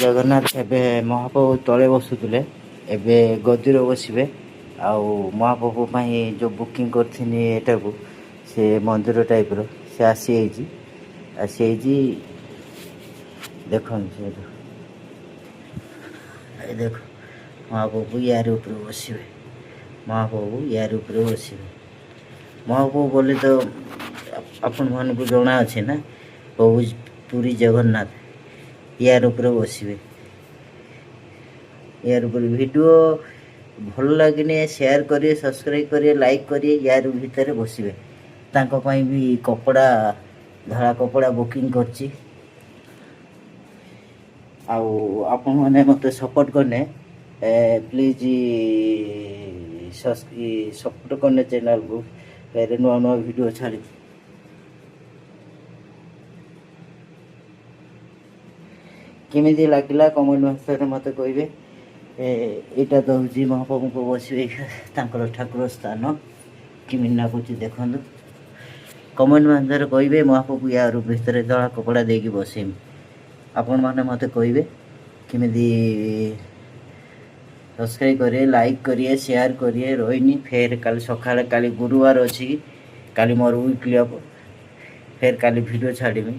ଜଗନ୍ନାଥ ଏବେ ମହାପ୍ରଭୁ ତଳେ ବସୁଥିଲେ, ଏବେ ଗଦିରେ ବସିବେ। ଆଉ ମହାପ୍ରଭୁ ପାଇଁ ଯେଉଁ ବୁକିଂ କରିଥିନି ଏଟାକୁ, ସେ ମନ୍ଦିର ଟାଇପ୍ର ସେ ଆସିଯାଇଛି। ଦେଖନ୍ତୁ ସେଇଠୁ ଦେଖ ମହାପ୍ରଭୁ ୟାର ଉପରେ ବସିବେ। ମହାପ୍ରଭୁ ବୋଲି ତ ଆପଣମାନଙ୍କୁ ଜଣାଅଛି ନା, ପ୍ରଭୁ ପୁରୀ ଜଗନ୍ନାଥ ୟାର ଉପରେ ବସିବେ। ୟାର ଉପରେ ଭିଡ଼ିଓ ଭଲ ଲାଗିନେ ସେୟାର କରିବେ, ସବସ୍କ୍ରାଇବ୍ କରିବେ, ଲାଇକ୍ କରିବେ। ୟାର ଭିତରେ ବସିବେ। ତାଙ୍କ ପାଇଁ ବି କପଡ଼ା, ଧଳା କପଡ଼ା ବୁକିଂ କରିଛି। ଆଉ ଆପଣମାନେ ମୋତେ ସପୋର୍ଟ କଲେ ପ୍ଲିଜ୍ ସପୋର୍ଟ କଲେ ଚ୍ୟାନେଲ୍କୁ। ଫେରେ ନୂଆ ନୂଆ ଭିଡ଼ିଓ ଛାଡ଼ିବି। କେମିତି ଲାଗିଲା କମେଣ୍ଟ ବକ୍ସରେ ମୋତେ କହିବେ। ଏଇଟା ତ ହେଉଛି ମହାପ୍ରଭୁଙ୍କୁ ବସିବେ, ତାଙ୍କର ଠାକୁର ସ୍ଥାନ। କେମିତି ଲାଗୁଛି ଦେଖନ୍ତୁ, କମେଣ୍ଟ ମଧ୍ୟରେ କହିବେ। ମହାପ୍ରଭୁ ୟାର ଭିତରେ ଧଳା କପଡ଼ା ଦେଇକି ବସେଇମି। ଆପଣମାନେ ମୋତେ କହିବେ କେମିତି। ସବସ୍କ୍ରାଇବ୍ କରିବେ, ଲାଇକ୍ କରିବେ, ସେୟାର କରିବେ। ରହିନି ଫେର କାଲି ସକାଳେ, କାଲି ଗୁରୁବାର ଅଛି, କାଲି ମୋର ୱିକ୍ଲି ଅଫ୍। ଫେର କାଲି ଭିଡ଼ିଓ ଛାଡ଼ିବି।